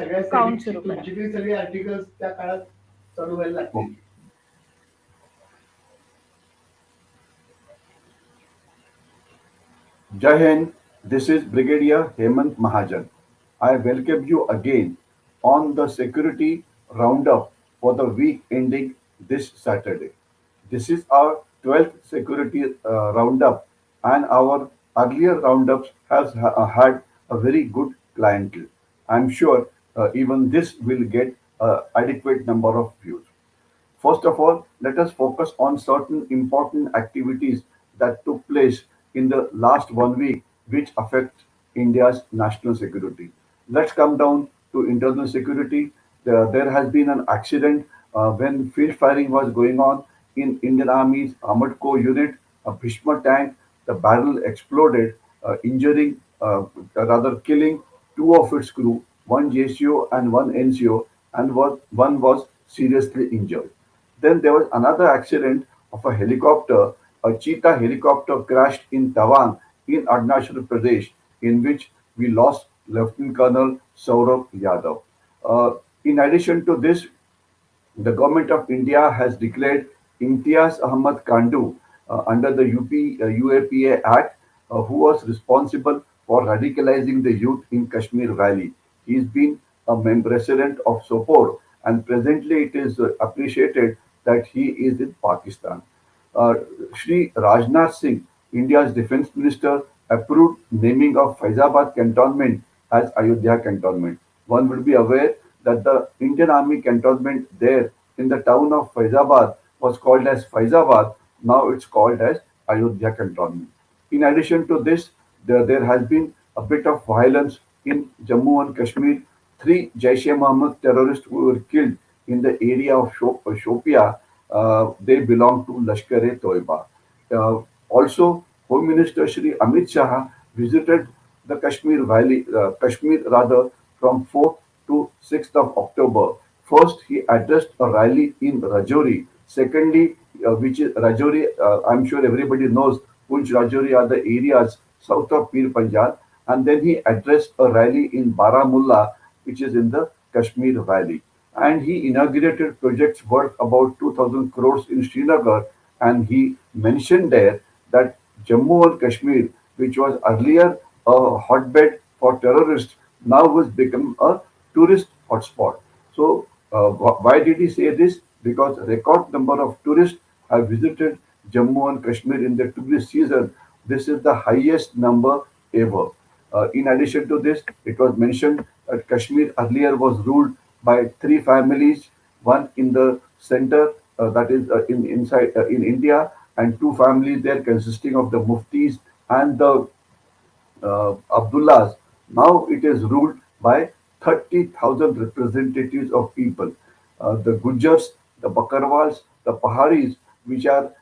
Count सुरू करा. तुमची ती सगळी आर्टिकल्स त्या काळात चालू व्हायला लागतील. Jai Hind, this is Brigadier Hemant Mahajan. I welcome you again on the security roundup for the week ending this Saturday. This is our 12th security roundup, and our earlier roundups has had a very good clientele. I'm sure even this will get adequate number of views. First of all, let us focus on certain important activities that took place in the last 1 week which affect India's national security. Let's come down to internal security. There has been an accident when field firing was going on in Indian Army's Armored Corps unit, a Bhishma tank. The barrel exploded, injuring, rather killing two of its crew, one JCO and one NCO, and one was seriously injured. Then there was another accident of a helicopter. A cheetah helicopter crashed in Tawang in Arunachal Pradesh, in which we lost Lieutenant Colonel Saurabh Yadav. In addition to this, the government of India has declared Imtiaz Ahmad Kandu under the UAPA Act, who was responsible for radicalizing the youth in Kashmir Valley. He's been a resident of Sopore, and presently it is appreciated that he is in Pakistan. Uh, Shri Rajnath Singh, India's defense minister, approved naming of Faizabad cantonment as Ayodhya cantonment. One will be aware that the Indian Army cantonment there in the town of Faizabad was called as Faizabad. Now it's called as Ayodhya cantonment. In addition to this, there has been a bit of violence in Jammu and Kashmir. Three Jaish-e-Mohammed terrorists who were killed in the area of Shopia, they belong to Lashkar-e-Toiba. Also, Home Minister Shri Amit Shah visited the Kashmir Valley, Kashmir rather, from 4th to 6th of October. First, he addressed a rally in Rajouri. Secondly, which is Rajouri, I'm sure everybody knows Punch Rajouri are the areas south of Pir Panjal. And then he addressed a rally in Baramulla, which is in the Kashmir Valley. And he inaugurated projects worth about 2000 crores in Srinagar. And he mentioned there that Jammu and Kashmir, which was earlier a hotbed for terrorists, now has become a tourist hotspot. So, why did he say this? Because record number of tourists have visited Jammu and Kashmir in the tourist season. This is the highest number ever. In addition to this, it was mentioned that Kashmir earlier was ruled by three families, one in the center, that is in India, and two families there consisting of the Muftis and the Abdullahs. Now it is ruled by 30,000 representatives of people. The Gujjars, the Bakarwals, the Paharis, which are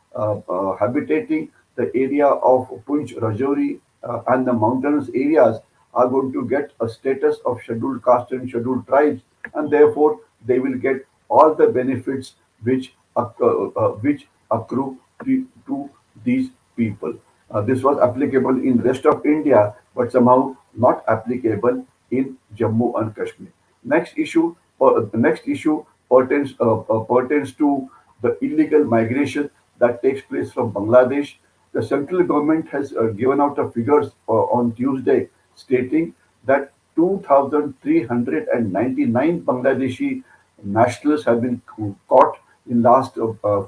habitating the area of Punch, Rajouri, and the mountainous areas, are going to get a status of scheduled caste and scheduled tribes, and therefore they will get all the benefits which accrue to these people. This was applicable in rest of India, but somehow not applicable in Jammu and Kashmir. The next issue pertains to the illegal migration that takes place from Bangladesh. The central government has given out a figures on Tuesday stating that 2,399 Bangladeshi nationals have been caught in last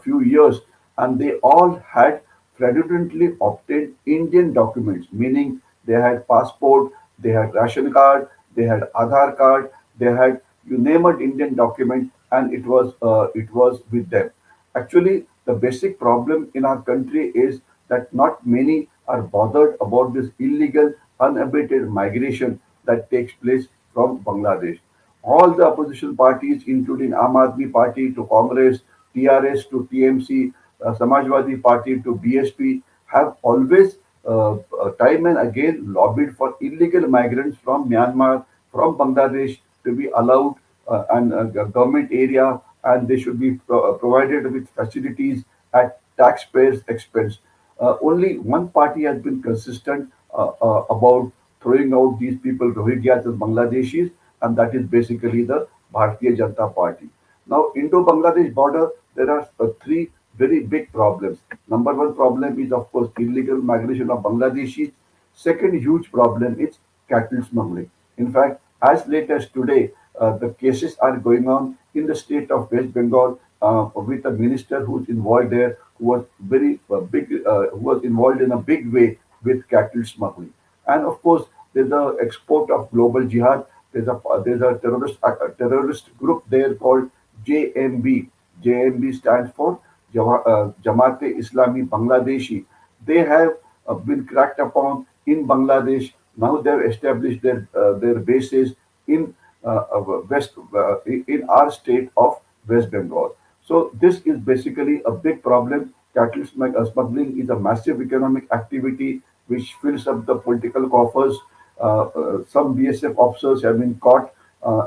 few years, and they all had fraudulently obtained Indian documents, meaning they had passport, they had ration card, they had Aadhaar card, they had you name it Indian document, and it was with them. Actually, the basic problem in our country is that not many are bothered about this illegal, unabated migration that takes place from Bangladesh. All the opposition parties, including Aam Aadmi Party to Congress, TRS to TMC, Samajwadi Party to BSP, have always time and again lobbied for illegal migrants from Myanmar, from Bangladesh to be allowed and government area, and they should be provided with facilities at taxpayers' expense. Only one party has been consistent about throwing out these people, Rohingyas and Bangladeshis, and that is basically the Bharatiya Janata Party. Now, Indo-Bangladesh border, there are three very big problems. Number one problem is, of course, illegal migration of Bangladeshis. Second huge problem is cattle smuggling. In fact, as late as today, the cases are going on in the state of West Bengal with a minister who's involved there, who was very who was involved in a big way with cattle smuggling. And of course, there's the export of global jihad. There's a terrorist group there called JMB. JMB stands for Jamaate Islami Bangladeshi. They have been cracked upon in Bangladesh. Now they've established their bases in in our state of West Bengal. So this is basically a big problem. Smuggling is a massive economic activity which fills up the political coffers. Some BSF officers have been caught,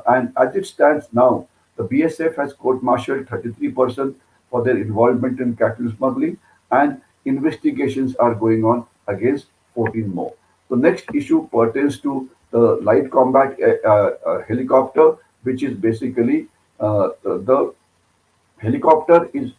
and as it stands now, the BSF has court-martialed 33% for their involvement in cattle smuggling, and investigations are going on against 14 more. The next issue pertains to the light combat helicopter, which is basically the helicopter is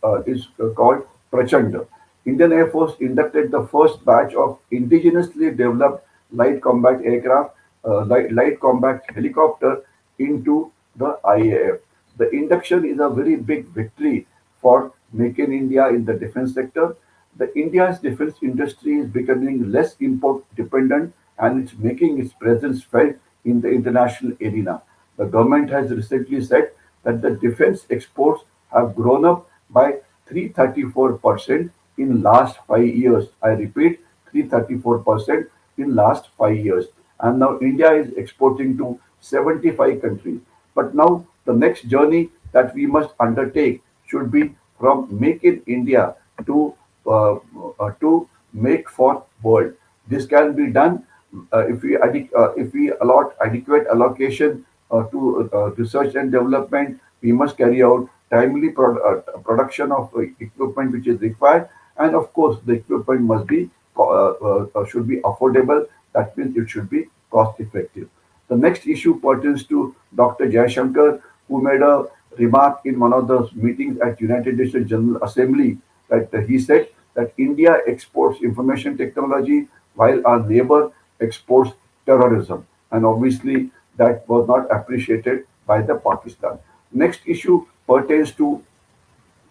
called Prachanda. Indian Air Force inducted the first batch of indigenously developed light combat aircraft, light combat helicopter into the IAF. The induction is a very big victory for Make in India in the defense sector. The India's defense industry is becoming less import dependent and it's making its presence felt in the international arena. The government has recently said that the defense exports have grown up by 334% in last 5 years. I repeat, 334% in last 5 years. And now India is exporting to 75 countries. But now the next journey that we must undertake should be from Make in India to make for world. This can be done if we allot adequate allocation to research and development. We must carry out timely production of equipment which is required, and of course the equipment must be should be affordable. That means it should be cost effective. The next issue pertains to Dr. Jaishankar, who made a remark in one of the meetings at United Nations General Assembly that he said that India exports information technology while our neighbor exports terrorism. And obviously, that was not appreciated by the Pakistan. Next issue pertains to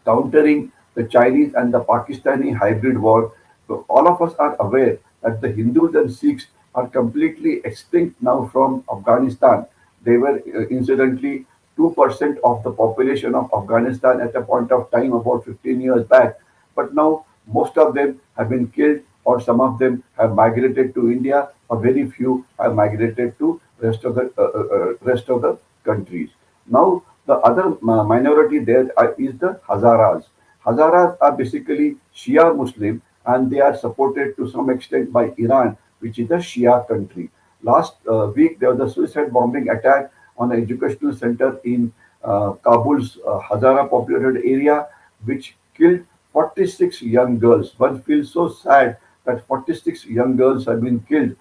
countering the Chinese and the Pakistani hybrid war. So all of us are aware that the Hindus and Sikhs are completely extinct now from Afghanistan. They were incidentally 2% of the population of Afghanistan at a point of time about 15 years back. But now most of them have been killed or some of them have migrated to India or very few have migrated to rest of the countries. Now the other minority there is the Hazaras. Hazaras are basically Shia Muslim and they are supported to some extent by Iran, which is a Shia country. Last week there was a suicide bombing attack on an educational center in Kabul's Hazara populated area, which killed 46 young girls. One feels so sad that 46 young girls have been killed,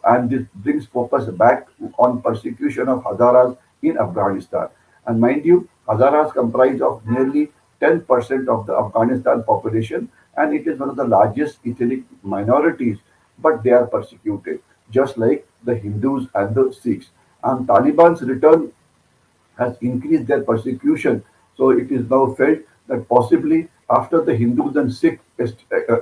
and this brings focus back on persecution of Hazaras in Afghanistan. And mind you, Hazaras comprise of nearly 10% of the Afghanistan population, and it is one of the largest ethnic minorities, but they are persecuted, just like the Hindus and the Sikhs. And Taliban's return has increased their persecution. So it is now felt that possibly after the Hindus and Sikh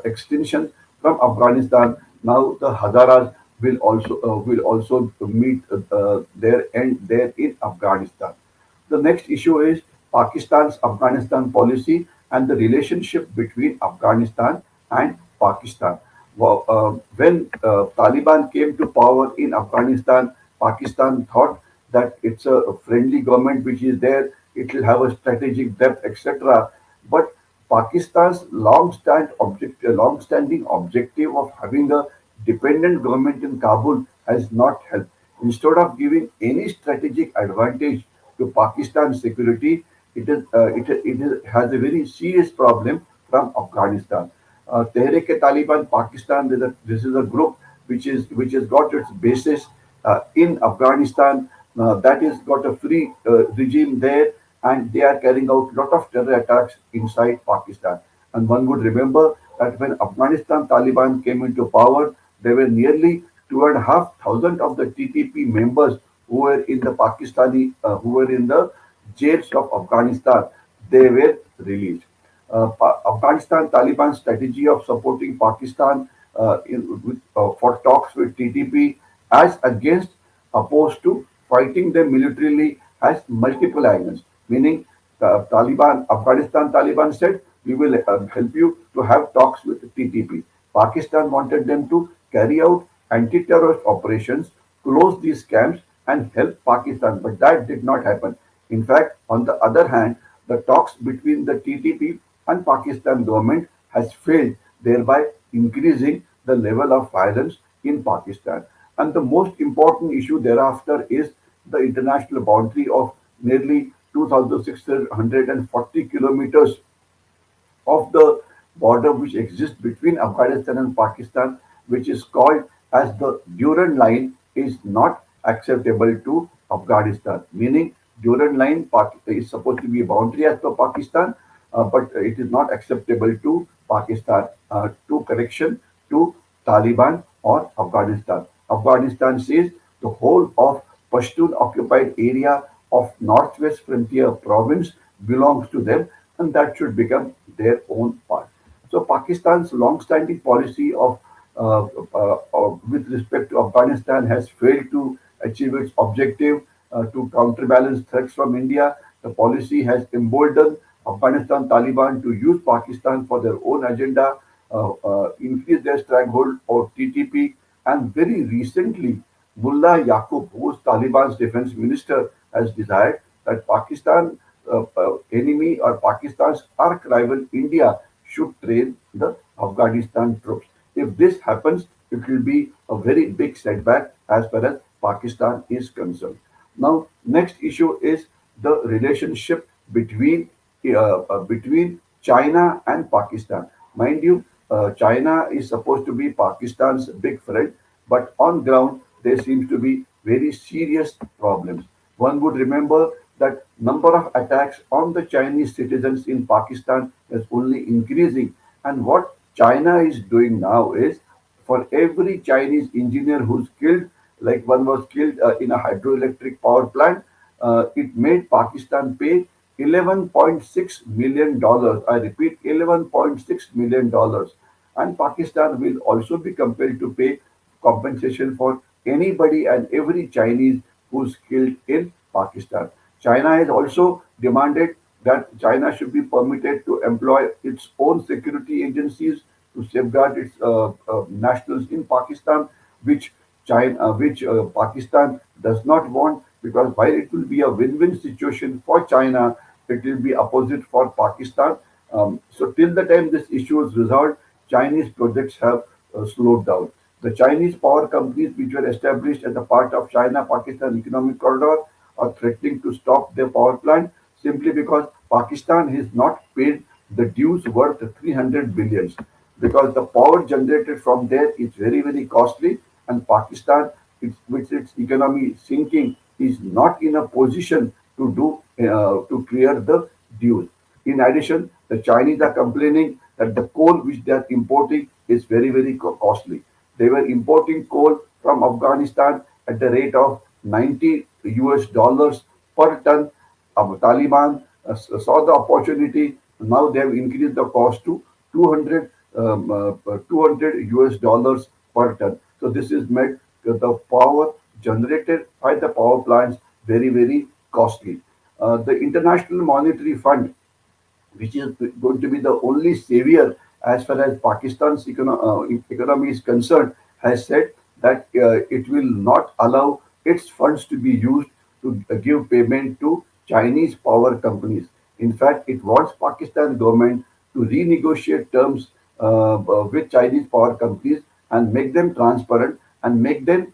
extinction from Afghanistan, now the Hazaras will also meet their end there in Afghanistan. The next issue is Pakistan's Afghanistan policy and the relationship between Afghanistan and Pakistan. When Taliban came to power in Afghanistan, Pakistan thought that it's a friendly government which is there, it will have a strategic depth, etc. But Pakistan's long-standing objective of having a dependent government in Kabul has not helped. Instead of giving any strategic advantage to Pakistan's security, it has a very serious problem from Afghanistan. Tehrik-e-Taliban Pakistan, this is a group which has got its basis in Afghanistan. that is got a free regime there, and they are carrying out lot of terror attacks inside Pakistan. And one would remember that when Afghanistan Taliban came into power, there were nearly 2,500 of the TTP members who were in the who were in the jails of Afghanistan. They were released. Afghanistan Taliban strategy of supporting Pakistan for talks with TTP as against opposed to fighting them militarily has multiple angles. Meaning, Afghanistan Taliban said, we will help you to have talks with TTP. Pakistan wanted them to carry out anti-terrorist operations, close these camps, and help Pakistan, but that did not happen. In fact, on the other hand, the talks between the TTP and Pakistan government has failed, thereby increasing the level of violence in Pakistan. And the most important issue thereafter is the international boundary of nearly 2,640 kilometers of the border which exists between Afghanistan and Pakistan, which is called as the Durand line, is not acceptable to Afghanistan. Meaning, Durand line is supposed to be a boundary as per Pakistan, but it is not acceptable to Pakistan. To correction to Taliban or Afghanistan. Afghanistan says the whole of Pashtun occupied area of Northwest Frontier province belongs to them, and that should become their own part. So Pakistan's long-standing policy with respect to Afghanistan has failed to achieve its objective to counterbalance threats from India. The policy has emboldened Afghanistan Taliban to use Pakistan for their own agenda, increase their stranglehold of TTP, and very recently, Mullah Yaqub, who is Taliban's defense minister, has desired that Pakistan enemy or Pakistan's arch rival India should train the Afghanistan troops. If this happens, it will be a very big setback as far as Pakistan is concerned. Now, next issue is the relationship between China and Pakistan. Mind you, China is supposed to be Pakistan's big friend, but on ground there seems to be very serious problems. One would remember that number of attacks on the Chinese citizens in Pakistan is only increasing, and what China is doing now is for every Chinese engineer who's killed, like one was killed in a hydroelectric power plant, it made Pakistan pay $11.6 million. Dollars. I repeat, $11.6 million. Dollars. And Pakistan will also be compelled to pay compensation for anybody and every Chinese who's killed in Pakistan. China has also demanded that China should be permitted to employ its own security agencies to safeguard its nationals in Pakistan, which Pakistan does not want, because while it will be a win-win situation for China, it will be opposite for Pakistan. So till the time this issue is resolved, Chinese projects have slowed down. The Chinese power companies, which were established as a part of China-Pakistan Economic Corridor, are threatening to stop their power plant simply because Pakistan has not paid the dues worth 300 billions. Because the power generated from there is very, very costly, and Pakistan, with its economy sinking, is not in a position to clear the dues. In addition, the Chinese are complaining that the coal which they are importing is very, very costly. They were importing coal from Afghanistan at the rate of 90 US dollars per ton. Taliban saw the opportunity. Now they have increased the cost to 200 US dollars per ton. So this has made the power generated by the power plants very, very costly. The International Monetary Fund, which is going to be the only savior as far as Pakistan's economy is concerned, has said that it will not allow its funds to be used to give payment to Chinese power companies. In fact, it wants Pakistan government to renegotiate terms with Chinese power companies and make them transparent and make them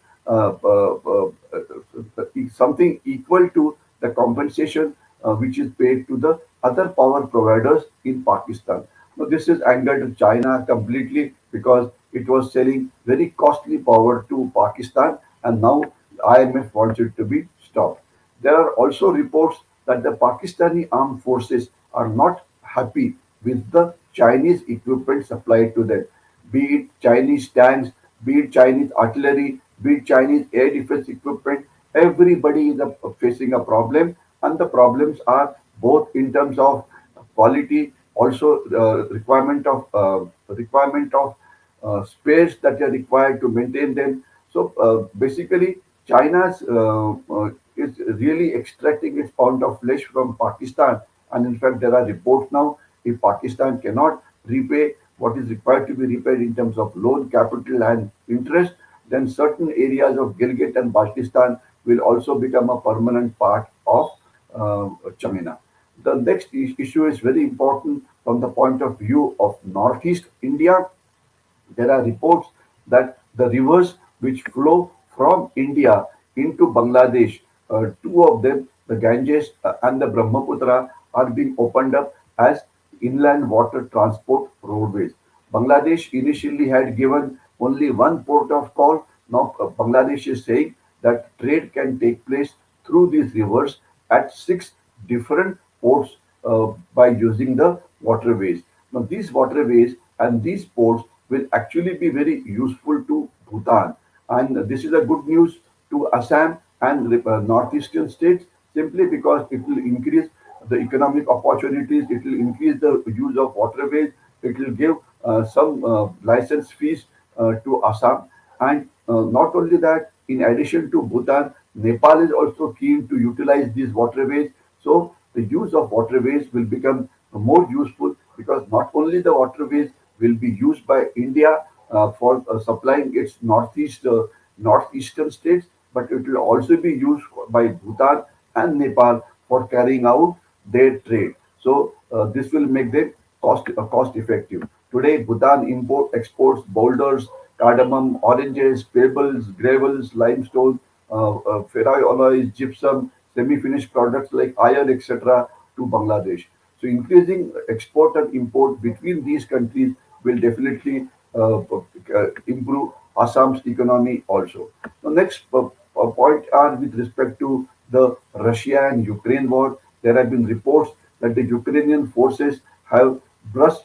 something equal to the compensation which is paid to the other power providers in Pakistan. Now, this has angered China completely because it was selling very costly power to Pakistan, and now IMF wants it to be stopped. There are also reports that the Pakistani armed forces are not happy with the Chinese equipment supplied to them, be it Chinese tanks, be it Chinese artillery, be it Chinese air defense equipment. Everybody is facing a problem, and the problems are both in terms of quality, also requirement of space that are required to maintain them. So basically, China's is really extracting its pound of flesh from Pakistan, and in fact, there are reports now if Pakistan cannot repay what is required to be repaid in terms of loan, capital, and interest, then certain areas of Gilgit and Baltistan will also become a permanent part of China. The next issue is very important from the point of view of Northeast India. There are reports that the rivers which flow from India into Bangladesh, two of them, the Ganges and the Brahmaputra, are being opened up as inland water transport roadways. Bangladesh initially had given only one port of call. Now Bangladesh is saying that trade can take place through these rivers at six different ports by using the waterways. Now, these waterways and these ports will actually be very useful to Bhutan. And this is a good news to Assam and the northeastern states simply because it will increase the economic opportunities, it will increase the use of waterways, it will give some license fees to Assam. And not only that, in addition to Bhutan, Nepal is also keen to utilize these waterways. So the use of waterways will become more useful because not only the waterways will be used by India for supplying its northeastern states, but it will also be used by Bhutan and Nepal for carrying out their trade. So this will make them cost effective. Today, Bhutan exports boulders, cardamom, oranges, pebbles, gravels, limestone, ferroalloys, gypsum, semi-finished products like iron, etc. to Bangladesh. So increasing export and import between these countries will definitely improve Assam's economy also. The next point are with respect to the Russia and Ukraine war. There have been reports that the Ukrainian forces have burst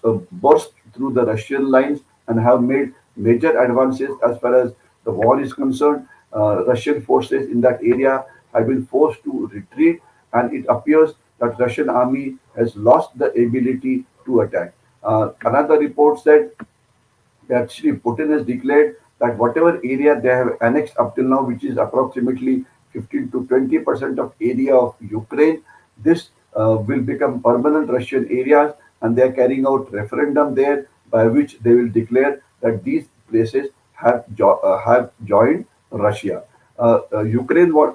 through the Russian lines and have made major advances as far as the war is concerned. Russian forces in that area have been forced to retreat, and it appears that Russian army has lost the ability to attack. Another report said actually Putin has declared that whatever area they have annexed up till now, which is approximately 15 to 20% of area of Ukraine, this will become permanent Russian areas, and they are carrying out referendum there by which they will declare that these places have joined Russia. Ukraine war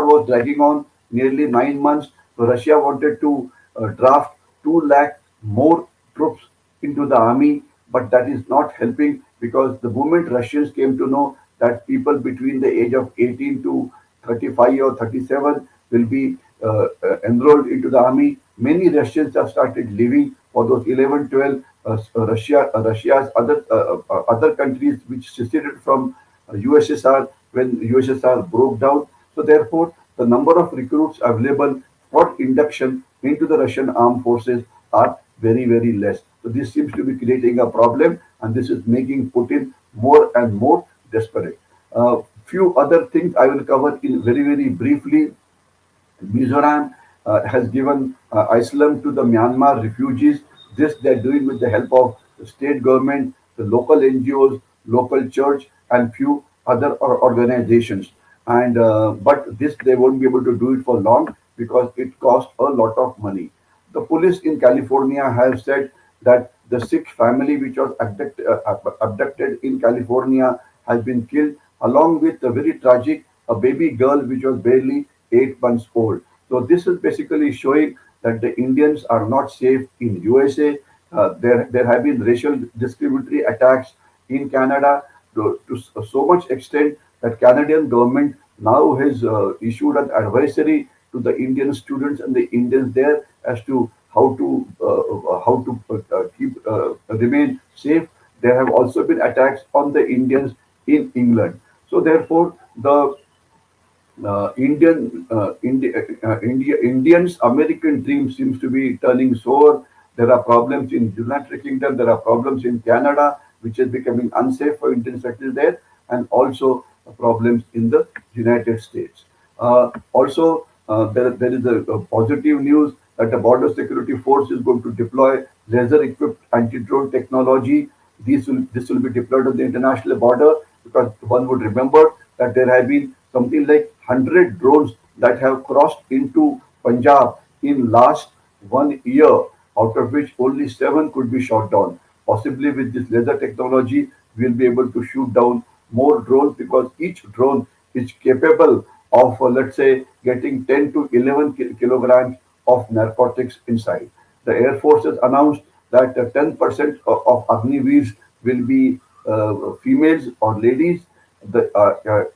was dragging on nearly 9 months. So Russia wanted to draft 2 lakh more troops into the army, but that is not helping because the moment Russians came to know that people between the age of 18 to 35 or 37 will be enrolled into the army, many Russians have started leaving for those 11, 12 Russia's other countries which seceded from USSR when USSR broke down. So therefore, the number of recruits available for induction into the Russian armed forces are very, very less. So this seems to be creating a problem, and this is making Putin more and more desperate. Few other things I will cover in very, very briefly. Mizoram has given asylum to the Myanmar refugees. This they are doing with the help of the state government, the local NGOs, local church, and few other organizations. And but this they won't be able to do it for long because it costs a lot of money. The police in California have said that the Sikh family which was abducted in California has been killed, along with a very tragic a baby girl which was barely 8 months old. So this is basically showing that the Indians are not safe in USA. There have been racial discriminatory attacks in Canada to so much extent that Canadian government now has issued an advisory to the Indian students and the Indians there as to how to keep remain safe. There have also been attacks on the Indians in England. So therefore, Indians' American dream seems to be turning sour. There are problems in United Kingdom. There are problems in Canada, which is becoming unsafe for Indians settled there, and also problems in the United States. There is a positive news that the Border Security Force is going to deploy laser-equipped anti-drone technology. This will be deployed on the international border, because one would remember that there have been something like 100 drones that have crossed into Punjab in last 1 year, out of which only 7 could be shot down. Possibly with this laser technology, we'll be able to shoot down more drones, because each drone is capable of, let's say, getting 10 to 11 kilograms of narcotics inside. The Air Force has announced that 10% of Agniveers will be females or ladies. The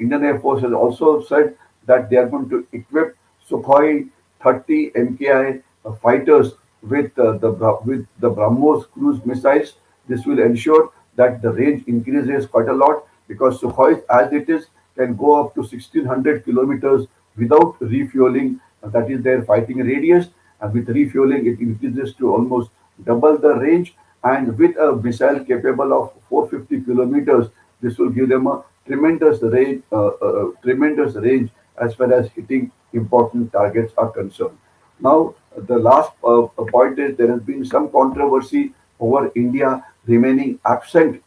Indian Air Force has also said that they are going to equip Sukhoi 30 MKI fighters with the BrahMos cruise missiles. This will ensure that the range increases quite a lot, because Sukhoi, as it is, can go up to 1600 kilometers without refueling. That is their fighting radius, and with refueling, it increases to almost double the range. And with a missile capable of 450 kilometers, this will give them a tremendous range as far as hitting important targets are concerned. Now, the last point is there has been some controversy over India remaining absent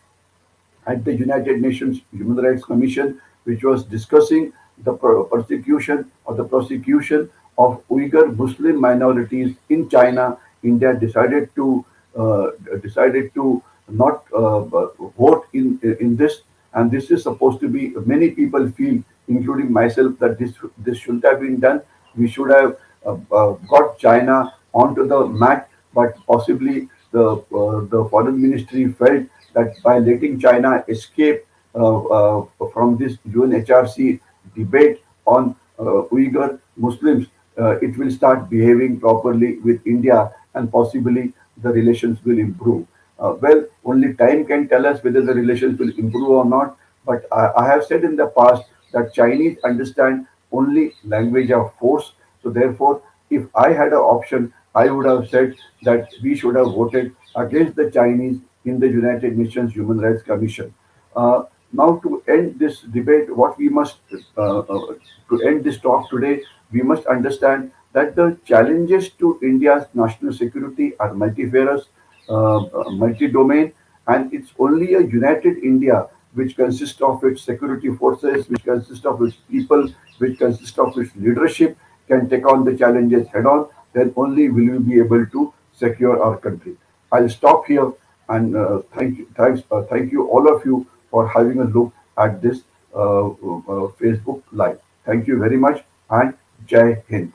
at the United Nations Human Rights Commission, which was discussing the persecution or the prosecution of Uyghur Muslim minorities in China. India decided to not vote in this, and this is supposed to be. Many people feel, including myself, that this shouldn't have been done. We should have got China onto the mat, but possibly the foreign ministry felt that by letting China escape from this UNHRC debate on Uyghur Muslims, it will start behaving properly with India, and possibly the relations will improve. Well, only time can tell us whether the relations will improve or not. But I have said in the past that Chinese understand only language of force. So therefore, if I had an option, I would have said that we should have voted against the Chinese in the United Nations Human Rights Commission. Now, to end this debate, what we must, to end this talk today, we must understand that the challenges to India's national security are multifarious, multi-domain, and it's only a united India, which consists of its security forces, which consists of its people, which consists of its leadership, can take on the challenges head on. Then only will we be able to secure our country. I'll stop here, and thank you all of you for having a look at this Facebook live. Thank you very much, and Jai Hind.